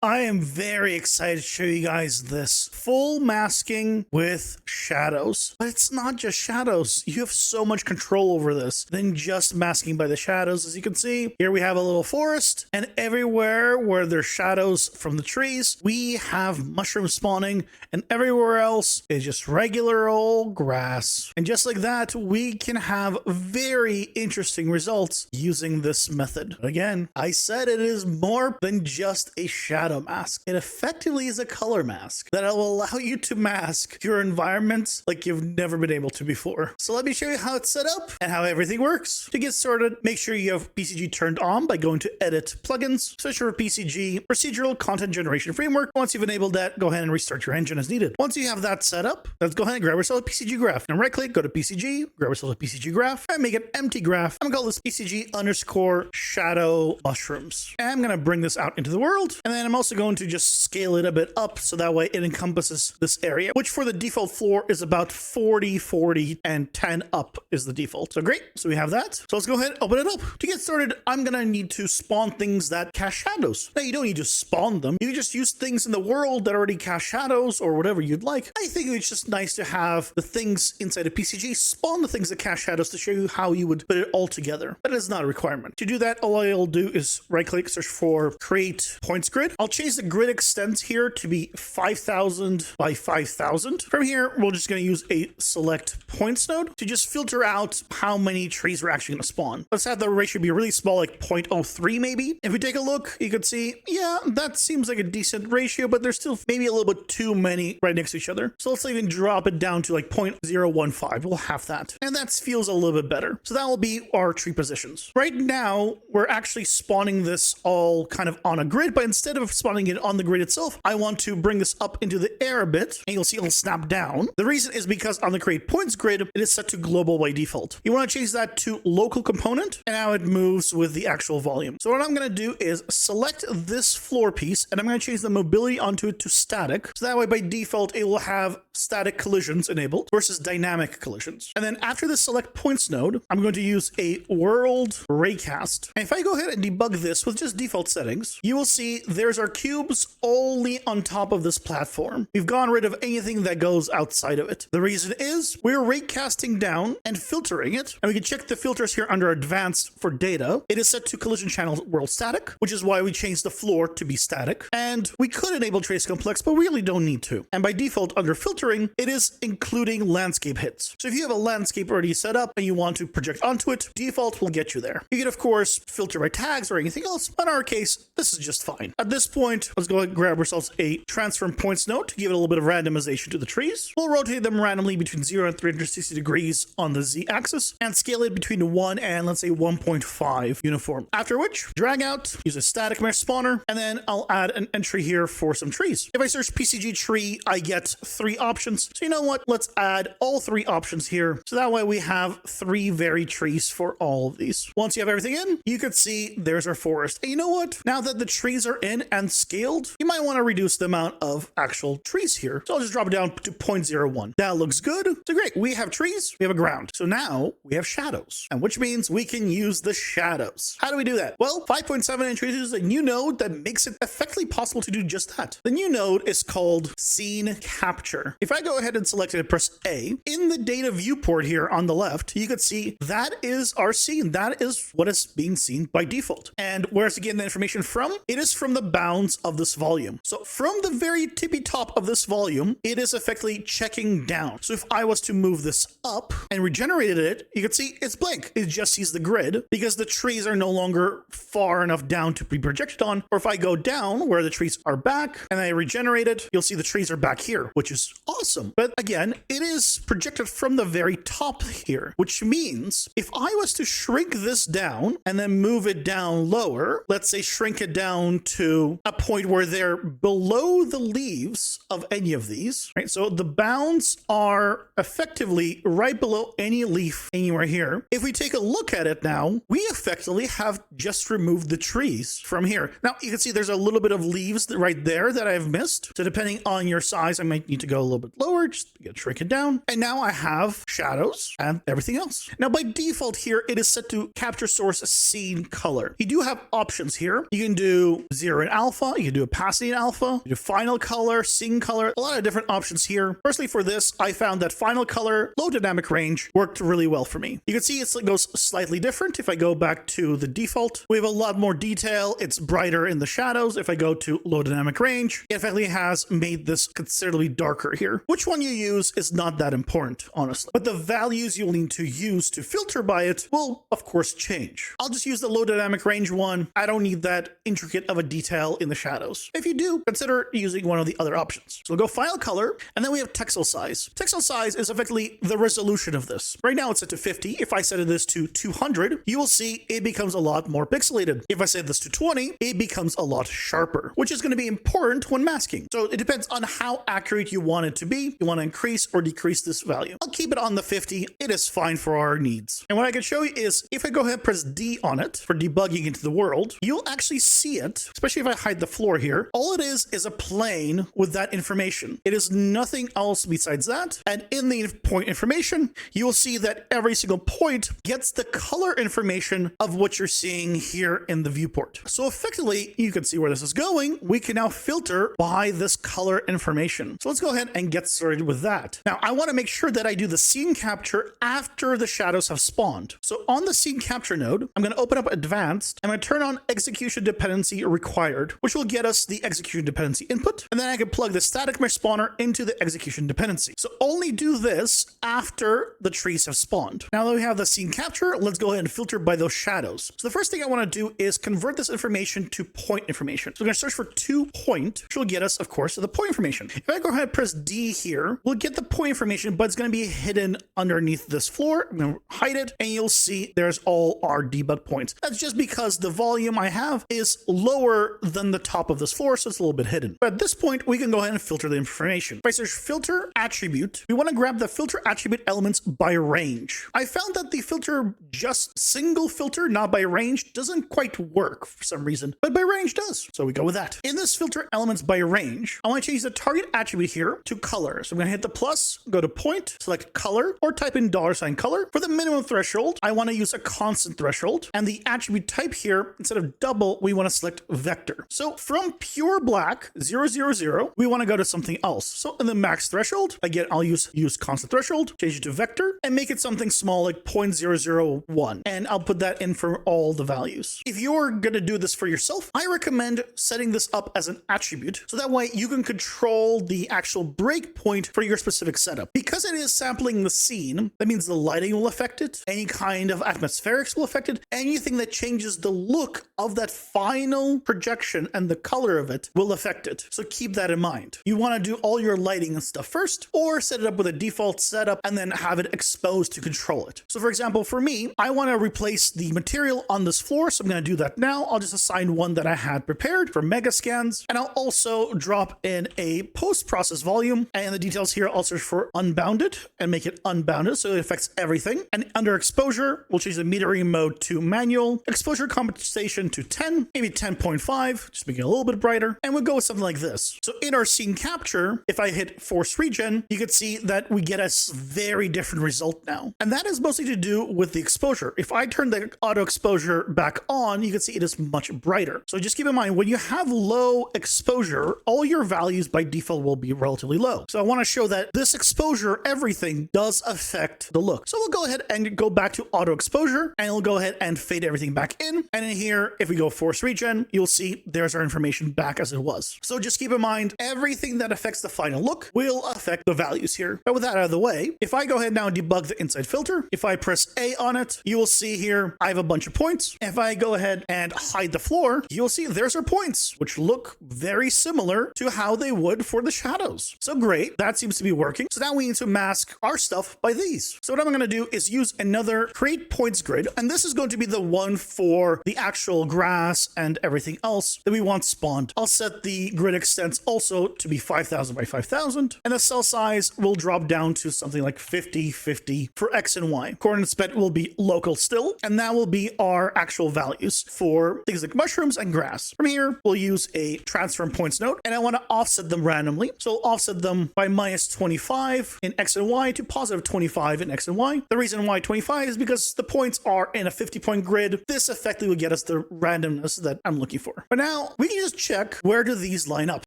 I am very excited to show you guys this full masking with shadows. But it's not just shadows. You have so much control over this than just masking by the shadows. As you can see, here we have a little forest, and everywhere where there's shadows from the trees, we have mushrooms spawning, and everywhere else is just regular old grass. And just like that, we can have very interesting results using this method. Again, I said it is more than just a shadow mask. It effectively is a color mask that will allow you to mask your environments like you've never been able to before. So let me show you how it's set up and how everything works. To get started, make sure you have PCG turned on by going to Edit Plugins, search for PCG Procedural Content Generation Framework. Once you've enabled that, go ahead and restart your engine as needed. Once you have that set up, let's go ahead and grab ourselves a PCG graph. Now right click, go to PCG, grab ourselves a PCG graph, and make an empty graph. I'm gonna call this PCG underscore shadow mushrooms. And I'm gonna bring this out into the world, and then I'm also going to just scale it a bit up so that way it encompasses this area, which for the default floor is about 40, 40, and 10 up is the default. So great, so we have that. So let's go ahead and open it up. To get started, I'm gonna need to spawn things that cast shadows. Now you don't need to spawn them. You can just use things in the world that already cast shadows or whatever you'd like. I think it's just nice to have the things inside of PCG spawn the things that cast shadows to show you how you would put it all together. But it's not a requirement. To do that, all I'll do is right click, search for create points grid. I'll change the grid extent here to be 5,000 by 5,000. From here, we're just going to use a select points node to just filter out how many trees we're actually going to spawn. Let's have the ratio be really small, like 0.03 maybe. If we take a look, you can see, yeah, that seems like a decent ratio, but there's still maybe a little bit too many right next to each other. So let's even drop it down to like 0.015. We'll have that. And that feels a little bit better. So that will be our tree positions. Right now, we're actually spawning this all kind of on a grid, but instead of spawning it on the grid itself, I want to bring this up into the air a bit, and you'll see it'll snap down. The reason is because on the create points grid, it is set to global by default. You want to change that to local component, and now it moves with the actual volume. So what I'm going to do is select this floor piece, and I'm going to change the mobility onto it to static. So that way by default, it will have static collisions enabled versus dynamic collisions. And then after the select points node, I'm going to use a world raycast. And if I go ahead and debug this with just default settings, you will see there's our cubes only on top of this platform. We've gone rid of anything that goes outside of it. The reason is we're raycasting down and filtering it. And we can check the filters here under advanced for data. It is set to collision channel world static, which is why we changed the floor to be static. And we could enable trace complex, but we really don't need to. And by default under filtering, it is including landscape hits. So if you have a landscape already set up and you want to project onto it, default will get you there. You can of course filter by tags or anything else, but in our case, this is just fine. At this point, let's go ahead and grab ourselves a transform points node to give it a little bit of randomization to the trees. We'll rotate them randomly between 0 and 360 degrees on the z-axis and scale it between 1 and let's say 1.5 uniform. After which, drag out, use a static mesh spawner, and then I'll add an entry here for some trees. If I search PCG tree, I get 3 options. So you know what? Let's add all 3 options here. So that way we have 3 varied trees for all of these. Once you have everything in, you can see there's our forest. And you know what? Now that the trees are in and scaled, you might want to reduce the amount of actual trees here. So I'll just drop it down to 0.01. That looks good. So great. We have trees, we have a ground. So now we have shadows, and which means we can use the shadows. How do we do that? Well, 5.7 introduces a new node that makes it effectively possible to do just that. The new node is called scene capture. If I go ahead and select it and press A, in the data viewport here on the left, you can see that is our scene. That is what is being seen by default. And where's it getting the information from? It is from the bounds of this volume. So from the very tippy top of this volume, it is effectively checking down. So if I was to move this up and regenerated it, you can see it's blank. It just sees the grid because the trees are no longer far enough down to be projected on. Or if I go down where the trees are back and I regenerate it, you'll see the trees are back here, which is awesome. But again, it is projected from the very top here, which means if I was to shrink this down and then move it down lower, let's say shrink it down to a point where they're below the leaves of any of these, right? So the bounds are effectively right below any leaf anywhere here. If we take a look at it now, we effectively have just removed the trees from here. Now you can see there's a little bit of leaves right there that I've missed. So depending on your size, I might need to go a little bit lower, just shrink it down. And now I have shadows and everything else. Now by default here, it is set to capture source scene color. You do have options here. You can do 0 and alpha, alpha, you can do opacity and alpha, you do final color, scene color, a lot of different options here. Personally for this, I found that final color, low dynamic range worked really well for me. You can see it goes slightly different. If I go back to the default, we have a lot more detail. It's brighter in the shadows. If I go to low dynamic range, it effectively has made this considerably darker here. Which one you use is not that important, honestly. But the values you'll need to use to filter by it will, of course, change. I'll just use the low dynamic range one. I don't need that intricate of a detail in the shadows. If you do, consider using one of the other options. So we'll go final color, and then we have texel size. Texel size is effectively the resolution of this. Right now it's set to 50. If I set this to 200, you will see it becomes a lot more pixelated. If I set this to 20, it becomes a lot sharper, which is going to be important when masking. So it depends on how accurate you want it to be. You want to increase or decrease this value. I'll keep it on the 50. It is fine for our needs. And what I can show you is if I go ahead and press D on it for debugging into the world, you'll actually see it, especially if I hide the floor here. All it is a plane with that information. It is nothing else besides that. And in the point information, you will see that every single point gets the color information of what you're seeing here in the viewport. So effectively, you can see where this is going. We can now filter by this color information. So let's go ahead and get started with that. Now, I want to make sure that I do the scene capture after the shadows have spawned. So on the scene capture node, I'm going to open up advanced. I'm going to turn on execution dependency required, which will get us the execution dependency input. And then I can plug the static mesh spawner into the execution dependency. So only do this after the trees have spawned. Now that we have the scene capture, let's go ahead and filter by those shadows. So the first thing I want to do is convert this information to point information. So we're going to search for 2point, which will get us, of course, to the point information. If I go ahead and press D here, we'll get the point information, but it's going to be hidden underneath this floor. I'm going to hide it, and you'll see there's all our debug points. That's just because the volume I have is lower than the top of this floor, so it's a little bit hidden. But at this point, we can go ahead and filter the information. If I search filter attribute, we want to grab the filter attribute elements by range. I found that the filter just single filter, not by range, doesn't quite work for some reason, but by range does. So we go with that. In this filter elements by range, I want to change the target attribute here to color. So I'm going to hit the plus, go to point, select color, or type in $color. For the minimum threshold, I want to use a constant threshold. And the attribute type here, instead of double, we want to select vector. So from pure black, 000, we want to go to something else. So in the max threshold, again, I'll use constant threshold, change it to vector, and make it something small like 0.001. And I'll put that in for all the values. If you're going to do this for yourself, I recommend setting this up as an attribute. So that way you can control the actual breakpoint for your specific setup. Because it is sampling the scene, that means the lighting will affect it. Any kind of atmospherics will affect it. Anything that changes the look of that final projection and the color of it will affect it. So keep that in mind. You want to do all your lighting and stuff first, or set it up with a default setup and then have it exposed to control it. So for example, for me, I want to replace the material on this floor. So I'm going to do that now. I'll just assign one that I had prepared for mega scans. And I'll also drop in a post-process volume. And the details here, I'll search for unbounded and make it unbounded so it affects everything. And under exposure, we'll change the metering mode to manual, exposure compensation to 10, maybe 10.5, just make it a little bit brighter. And we'll go with something like this. So in our scene capture, if I hit force regen, you can see that we get a very different result now. And that is mostly to do with the exposure. If I turn the auto exposure back on, you can see it is much brighter. So just keep in mind, when you have low exposure, all your values by default will be relatively low. So I want to show that this exposure, everything does affect the look. So we'll go ahead and go back to auto exposure, and we'll go ahead and fade everything back in. And in here, if we go force regen, you'll see there's our information back as it was. So just keep in mind, everything that affects the final look will affect the values here. But with that out of the way, if I go ahead now and debug the inside filter, if I press A on it, you will see here, I have a bunch of points. If I go ahead and hide the floor, you'll see there's our points, which look very similar to how they would for the shadows. So great, that seems to be working. So now we need to mask our stuff by these. So what I'm going to do is use another create points grid, and this is going to be the one for the actual grass and everything else that we want spawned. I'll set the grid extents also to be 5,000 by 5,000, and the cell size will drop down to something like 50, 50 for X and Y. Coordinate spec will be local still, and that will be our actual values for things like mushrooms and grass. From here, we'll use a transform points node, and I want to offset them randomly. So I'll offset them by minus 25 in X and Y to positive 25 in X and Y. The reason why 25 is because the points are in a 50-point grid. This effectively will get us the randomness that I'm looking for. But now Now, we can just check where do these line up,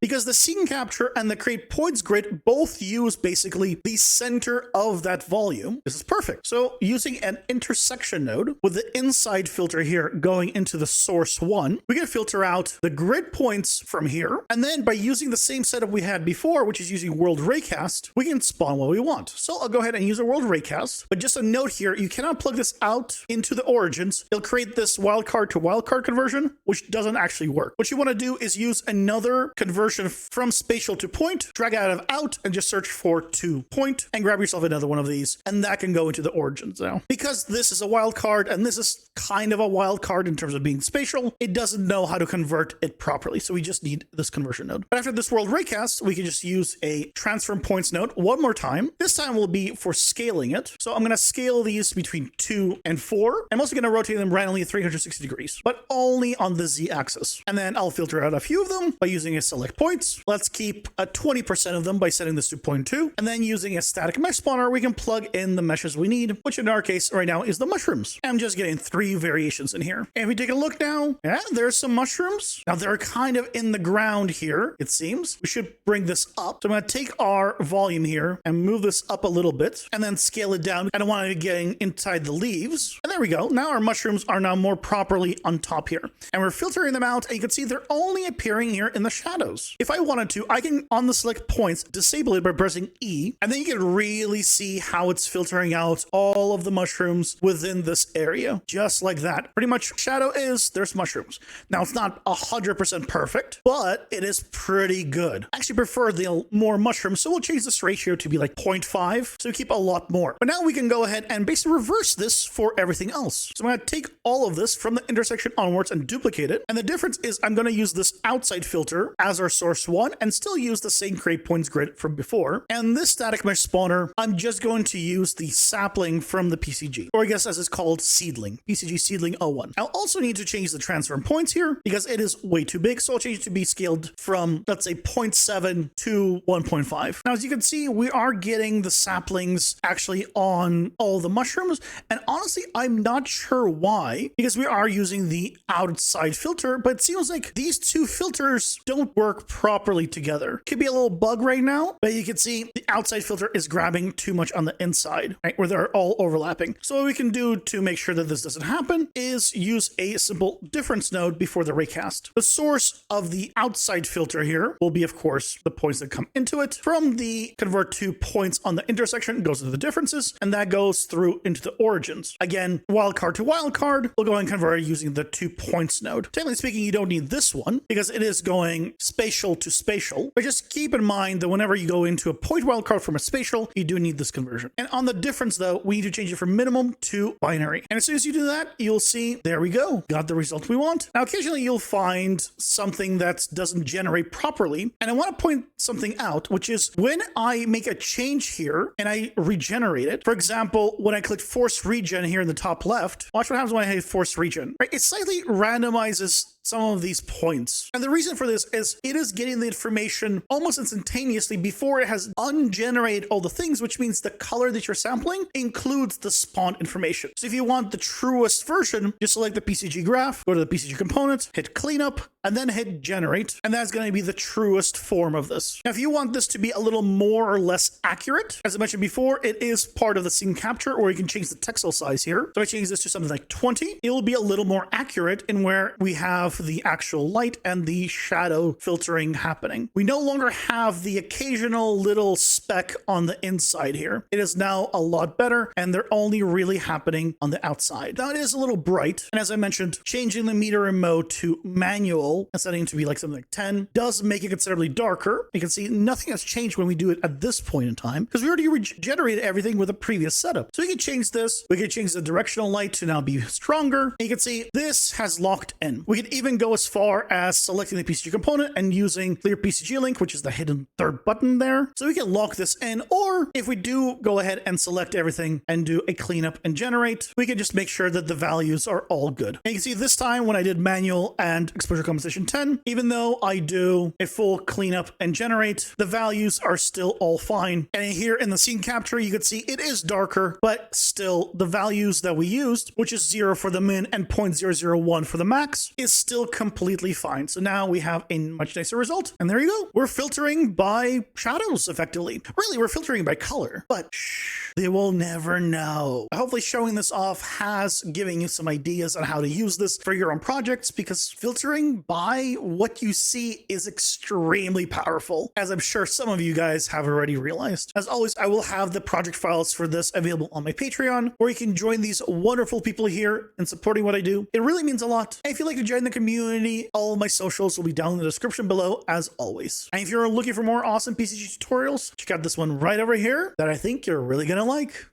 because the scene capture and the create points grid both use basically the center of that volume. This is perfect. So using an intersection node with the inside filter here going into the source one, we can filter out the grid points from here. And then by using the same setup we had before, which is using world raycast, we can spawn what we want. So I'll go ahead and use a world raycast, but just a note here, you cannot plug this out into the origins. It'll create this wildcard to wildcard conversion, which doesn't actually work. What you want to do is use another conversion from spatial to point, drag out of out and just search for to point and grab yourself another one of these. And that can go into the origins now. Because this is a wildcard and this is kind of a wildcard in terms of being spatial, it doesn't know how to convert it properly. So we just need this conversion node. But after this world raycast, we can just use a transform points node one more time. This time will be for scaling it. So I'm going to scale these between 2 and 4. I'm also going to rotate them randomly at 360 degrees, but only on the Z axis. And then I'll filter out a few of them by using a select points. Let's keep a 20% of them by setting this to 0.2. And then using a static mesh spawner, we can plug in the meshes we need, which in our case right now is the mushrooms. I'm just getting 3 variations in here. And if we take a look now, yeah, there's some mushrooms. Now they're kind of in the ground here, it seems. We should bring this up. So I'm going to take our volume here and move this up a little bit and then scale it down. I don't want it getting inside the leaves. And there we go. Now our mushrooms are now more properly on top here. And we're filtering them out, and you can see they're only appearing here in the shadows. If I wanted to, I can, on the select points, disable it by pressing E, and then you can really see how it's filtering out all of the mushrooms within this area. Just like that. Pretty much shadow is, there's mushrooms. Now it's not 100% perfect, but it is pretty good. I actually prefer the more mushrooms, so we'll change this ratio to be like 0.5, so we keep a lot more. But now we can go ahead and basically reverse this for everything else. So I'm going to take all of this from the intersection onwards and duplicate it. And the difference is I'm going to use this outside filter as our source one and still use the same create points grid from before. And this static mesh spawner, I'm just going to use the sapling from the PCG, or I guess as it's called, seedling, PCG seedling 01. I'll also need to change the transform points here because it is way too big. So I'll change it to be scaled from, let's say, 0.7 to 1.5. Now, as you can see, we are getting the saplings actually on all the mushrooms. And honestly, I'm not sure why, because we are using the outside filter, but it seems like these two filters don't work properly together. Could be a little bug right now, but you can see the outside filter is grabbing too much on the inside, right, where they're all overlapping. So what we can do to make sure that this doesn't happen is use a simple difference node before the raycast. The source of the outside filter here will be, of course, the points that come into it. From the convert to points on the intersection goes to the differences, and that goes through into the origins. Again, wildcard to wildcard, we'll go and convert it using the 2 points node. Technically speaking, you don't need this one because it is going spatial to spatial, but just keep in mind that whenever you go into a point wildcard from a spatial, you do need this conversion. And on the difference though, we need to change it from minimum to binary. And as soon as you do that, you'll see, there we go, got the result we want. Now, occasionally you'll find something that doesn't generate properly. And I want to point something out, which is when I make a change here and I regenerate it, for example, when I click force regen here in the top left, watch what happens when I hit force regen, right? It slightly randomizes some of these points. And the reason for this is it is getting the information almost instantaneously before it has ungenerated all the things, which means the color that you're sampling includes the spawn information. So if you want the truest version, just select the PCG graph, go to the PCG components, hit cleanup, and then hit generate. And that's going to be the truest form of this. Now, if you want this to be a little more or less accurate, as I mentioned before, it is part of the scene capture, or you can change the textile size here. So I change this to something like 20. It will be a little more accurate in where we have the actual light and the shadow filtering happening. We no longer have the occasional little speck on the inside here. It is now a lot better, and they're only really happening on the outside. Now, it is a little bright, and as I mentioned, changing the meter in mode to manual and setting it to be like something like 10 does make it considerably darker. You can see nothing has changed when we do it at this point in time because we already regenerated everything with a previous setup. So we can change this. We can change the directional light to now be stronger. And you can see this has locked in. We can even go as far as selecting the PCG component and using clear PCG link, which is the hidden third button there. So we can lock this in, or if we do go ahead and select everything and do a cleanup and generate, we can just make sure that the values are all good. And you can see this time when I did manual and exposure compensation 10, even though I do a full cleanup and generate, the values are still all fine. And here in the scene capture, you can see it is darker, but still the values that we used, which is 0 for the min and 0.001 for the max, is still still completely fine. So now we have a much nicer result. And there you go. We're filtering by shadows effectively. Really, we're filtering by color, but shh, they will never know. Hopefully showing this off has given you some ideas on how to use this for your own projects, because filtering by what you see is extremely powerful, as I'm sure some of you guys have already realized. As always, I will have the project files for this available on my Patreon, where you can join these wonderful people here in supporting what I do. It really means a lot. And if you'd like to join the community, all of my socials will be down in the description below as always. And if you're looking for more awesome PCG tutorials, check out this one right over here that I think you're really gonna like.